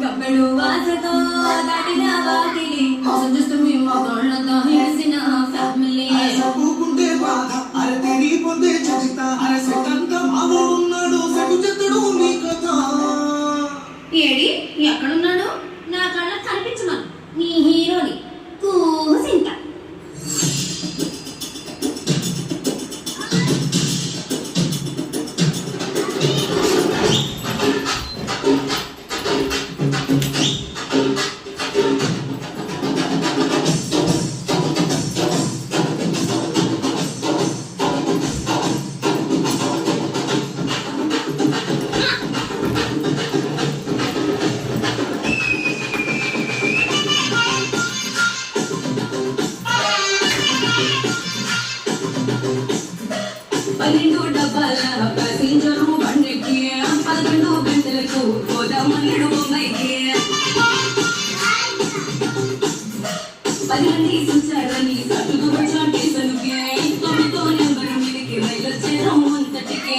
కప్పెడు వాసతో దాటిన వాకిలి మోసం చేస్తూ మేము తోళ్ళతో హిడిసిన ఫ్యామిలీ చదువుకుంటే బాధ అరే తెగిపోతే చరిత అరే సెకంత మావోడున్నాడు సెటు చెత్తడు నీ కథ ఏడి ఎక్కడున్నాడు నా కళ్ళ కనిపించమను నీ హీరోని కూసింత పన్నెండు డబ్బాల ప్యాసింజరు బండికి 11 గంటలకు పోదామన్నాడు బొమ్మైకి 10 మంది చూచారని సట్టుకు వచ్చాంటి సనుకే 9తో నెంబరు మీదకి రైలొచ్చేరం అంతటికే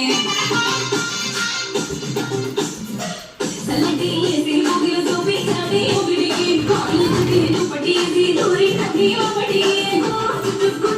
చల్లటి ఏసీ మూగిలో చూపించాడే ఒకడికి కాళ్ళు దుప్పటి దూరి నది ఒకటి చుట్టుకు